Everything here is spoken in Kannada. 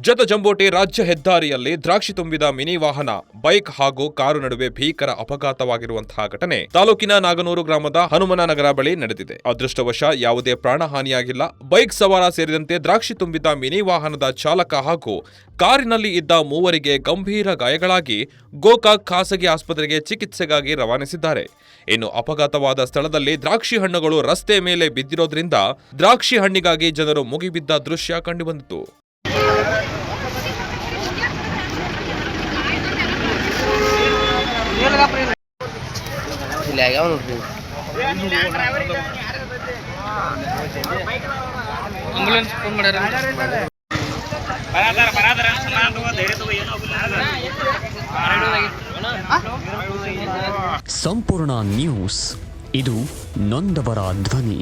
ಜತಜಂಬೋಟಿ ರಾಜ್ಯ ಹೆದ್ದಾರಿಯಲ್ಲಿ ದ್ರಾಕ್ಷಿ ತುಂಬಿದ ಮಿನಿ ವಾಹನ, ಬೈಕ್ ಹಾಗೂ ಕಾರು ನಡುವೆ ಭೀಕರ ಅಪಘಾತವಾಗಿರುವಂತಹ ಘಟನೆ ತಾಲೂಕಿನ ನಾಗನೂರು ಗ್ರಾಮದ ಹನುಮನನಗರ ಬಳಿ ನಡೆದಿದೆ. ಅದೃಷ್ಟವಶ ಯಾವುದೇ ಪ್ರಾಣಹಾನಿಯಾಗಿಲ್ಲ. ಬೈಕ್ ಸವಾರ ಸೇರಿದಂತೆ ದ್ರಾಕ್ಷಿ ತುಂಬಿದ ಮಿನಿ ವಾಹನದ ಚಾಲಕ ಹಾಗೂ ಕಾರಿನಲ್ಲಿ ಇದ್ದ ಮೂವರಿಗೆ ಗಂಭೀರ ಗಾಯಗಳಾಗಿ ಗೋಕಾಕ್ ಖಾಸಗಿ ಆಸ್ಪತ್ರೆಗೆ ಚಿಕಿತ್ಸೆಗಾಗಿ ರವಾನಿಸಿದ್ದಾರೆ. ಇನ್ನು ಅಪಘಾತವಾದ ಸ್ಥಳದಲ್ಲಿ ದ್ರಾಕ್ಷಿ ಹಣ್ಣುಗಳು ರಸ್ತೆ ಮೇಲೆ ಬಿದ್ದಿರೋದ್ರಿಂದ ದ್ರಾಕ್ಷಿ ಹಣ್ಣಿಗಾಗಿ ಜನರು ಮುಗಿಬಿದ್ದ ದೃಶ್ಯ ಕಂಡುಬಂದಿತು. ಸಂಪೂರ್ಣ ನ್ಯೂಸ್, ಇದು ನೊಂದವರ ಧ್ವನಿ.